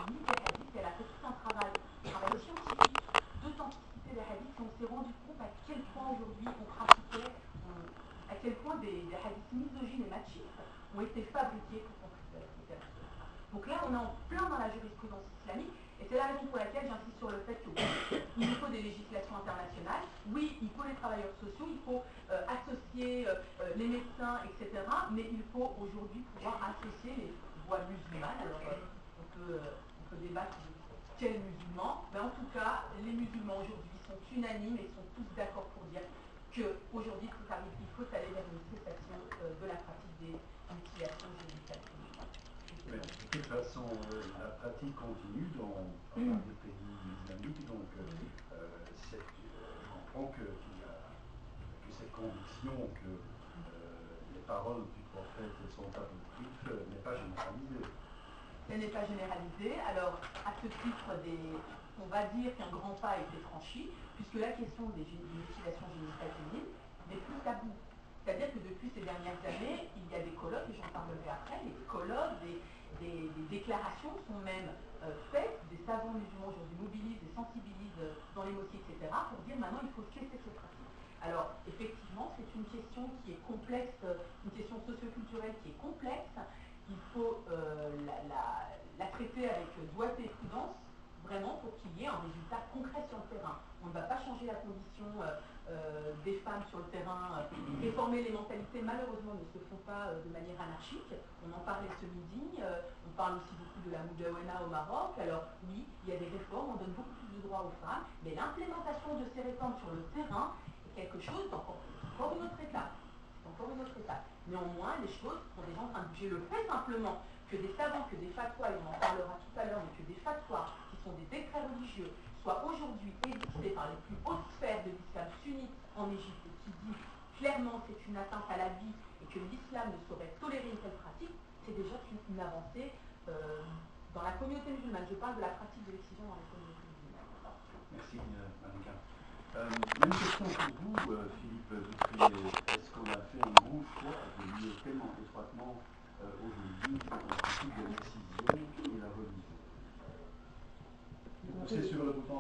des hadiths, elle a fait tout un travail scientifique d'authenticité des hadiths, et on s'est rendu compte à quel point aujourd'hui on pratiquait, à quel point des hadiths misogynes et machistes ont été fabriqués pour qu'on puisse appliquer. Donc là, on est en plein dans la jurisprudence islamique, et c'est la raison pour laquelle j'insiste sur le fait que oui, il nous faut des législations internationales, oui, il faut les travailleurs sociaux, il faut associer les médecins, etc., mais il faut aujourd'hui pouvoir associer les voix musulmanes. Alors, on peut débattre de quels musulmans, mais en tout cas, les musulmans aujourd'hui sont unanimes et sont tous d'accord pour dire qu'aujourd'hui, il faut aller vers une cessation de la pratique des mutilations génitales féminines. Mais de toute façon, la pratique continue dans des pays islamiques, donc je comprends que cette conviction que les paroles du prophète sont apocryphes n'est pas généralisée. Elle n'est pas généralisée. Alors, à ce titre, on va dire qu'un grand pas a été franchi, puisque la question des mutilations génitales féminines n'est plus tabou. C'est-à-dire que depuis ces dernières années, il y a des colloques, et j'en parlerai après, les colloques, des déclarations sont même faites, des savants musulmans aujourd'hui mobilisent et sensibilisent dans les mosquées, etc., pour dire maintenant il faut cesser ces pratiques. Alors, effectivement, c'est une question qui est complexe, une question socioculturelle qui est complexe. Il faut la traiter avec doigté et prudence, vraiment pour qu'il y ait un résultat concret sur le terrain. On ne va pas changer la condition des femmes sur le terrain, réformer les mentalités, malheureusement, ne se font pas de manière anarchique. On en parlait ce midi, on parle aussi beaucoup de la Moudawana au Maroc. Alors oui, il y a des réformes, on donne beaucoup plus de droits aux femmes, mais l'implémentation de ces réformes sur le terrain est quelque chose d'encore une autre étape. Encore une autre étape. Néanmoins, les choses sont déjà en train de bouger. Le fait simplement que des savants, que des fatwas, et on en parlera tout à l'heure, mais que des fatwas, qui sont des décrets religieux, soient aujourd'hui édictés par les plus hautes sphères de l'islam sunnite en Égypte, qui disent clairement que c'est une atteinte à la vie et que l'islam ne saurait tolérer une telle pratique, c'est déjà une avancée dans la communauté musulmane. Je parle de la pratique de l'excision dans les communautés musulmanes. Merci, Malika. Même question pour vous, Philippe Dupré. Est-ce qu'on a fait un bon choix de lier tellement étroitement aujourd'hui la pratique de l'excision et la religion? C'est sur le bouton.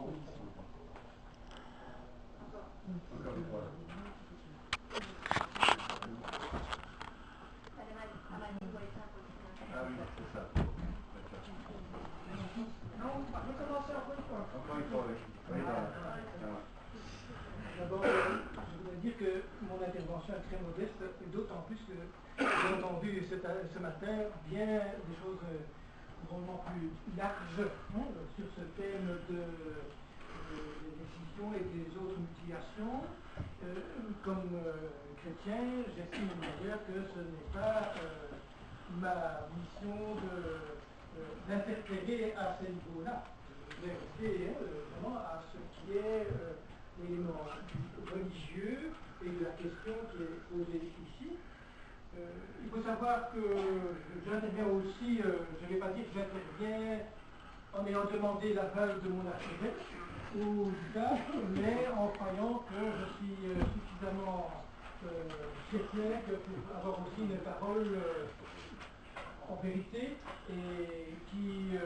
Encore une fois. Ah oui, c'est ça. Non, je vais commencer encore une fois. Encore une fois, oui. D'abord, je voudrais dire que mon intervention est très modeste, et d'autant plus que j'ai entendu ce matin bien des choses vraiment plus larges sur ce thème des décisions et des autres mutilations. Comme chrétien, j'estime d'ailleurs que ce n'est pas ma mission d'interférer à ces niveaux-là. Je vais rester vraiment à ce qui est l'élément religieux et de la question qui est posée ici. Il faut savoir que j'interviens aussi, je ne vais pas dire que j'interviens en ayant demandé l'aval de mon archevêque ou du pape, mais en croyant que je suis suffisamment chrétien pour avoir aussi une parole en vérité et qui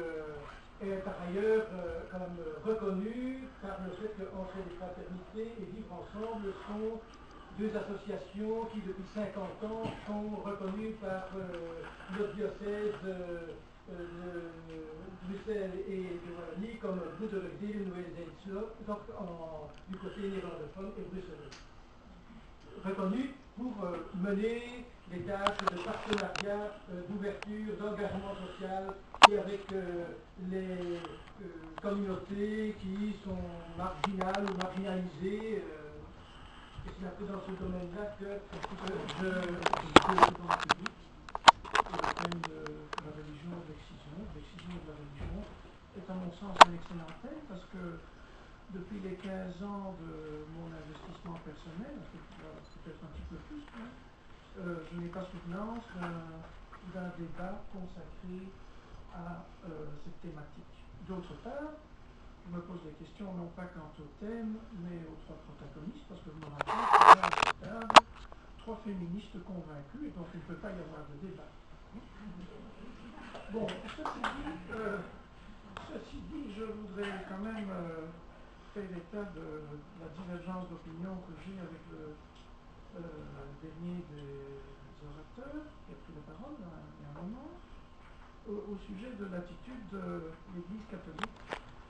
est par ailleurs quand même reconnue par le fait qu'Entraide et Fraternité et Vivre Ensemble sont deux associations qui depuis 50 ans sont reconnues par notre diocèse de Bruxelles et de Wallonie comme Goederuil, Nouvelle-Zélande, donc du côté néerlandophone et bruxellois. Reconnues pour mener des tâches de partenariat, d'ouverture, d'engagement social et avec les communautés qui sont marginales ou marginalisées. Et c'est un peu dans ce domaine-là que je dans le public le thème de la religion, de l'excision de la religion est à mon sens un excellent thème parce que depuis les 15 ans de mon investissement personnel, peut-être un petit peu plus, je n'ai pas souvenance d'un débat consacré à cette thématique. D'autre part, je me pose des questions non pas quant au thème, mais aux trois protagonistes, parce que je me rappelle qu'il y a à cette table 3 féministes convaincus, et donc il ne peut pas y avoir de débat. Bon, ceci dit, Ceci dit, je voudrais quand même faire état de la divergence d'opinion que j'ai avec le dernier des orateurs qui a pris la parole il y a un moment, au sujet de l'attitude de l'Église catholique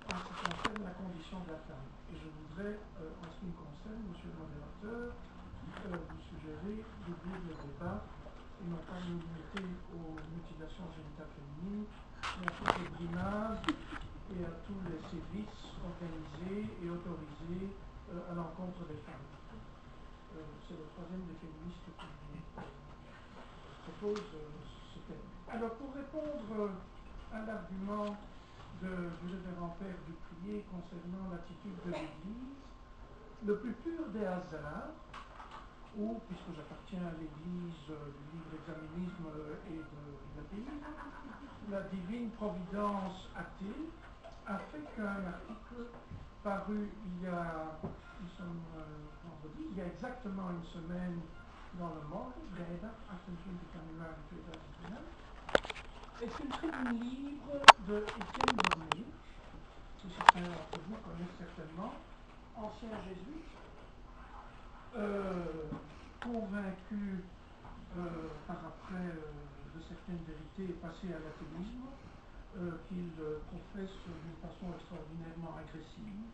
en ce qui concerne la condition de la femme. Et je voudrais, en ce qui me concerne, monsieur le modérateur, vous suggérer d'ouvrir le débat et non pas nous limiter aux mutilations génitales féminines, mais à toutes les brimades et à tous les sévices organisés et autorisés à l'encontre des femmes. C'est le troisième des féministes qui propose ce thème. Alors, pour répondre à l'argument du révérend père Duprier concernant l'attitude de l'Église, le plus pur des hasards, ou, puisque j'appartiens à l'Église du libre examinisme et de l'athéisme, la divine providence athée a fait qu'un article paru nous sommes vendredi, il y a exactement une semaine dans le Monde, vrijdag 28 januari 2019, est une tribune libre de Étienne Bromé, que certains d'entre vous connaissent certainement, ancien jésuite, convaincu par après de certaines vérités et passé à l'athéisme, qu'il professe d'une façon extraordinairement agressive,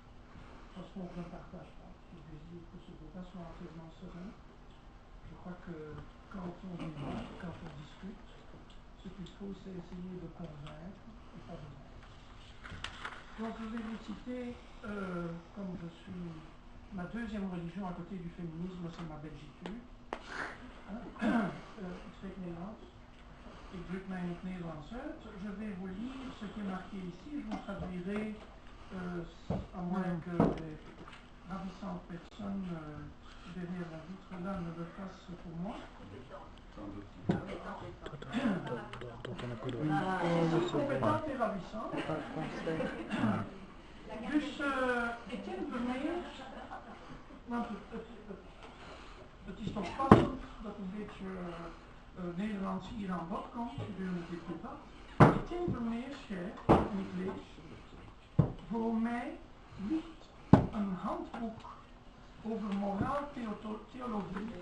façon que je ne partage pas. Je désire que ce débat soit entièrement serein. Je crois que quand on débat, quand on discute, ce qu'il faut, c'est essayer de convaincre et pas de vaincre. Donc je vais vous citer, comme je suis ma deuxième religion à côté du féminisme, c'est ma belgitude. Ik spreek Nederlands. Ik druk mij in het Nederlands uit. Je vais vous lire ce qui est marqué ici. Je vous traduirai, à moins que les ravissantes personnes derrière la vitre là ne le fassent pour moi. Compétente et ravissante. Dus Etienne Vermeer, want het is toch passend dat een beetje Nederlands hier aan bod komt gedurende dit debat. Etienne Vermeer schrijft, en ik lees, voor mij ligt een handboek over moraal theologie,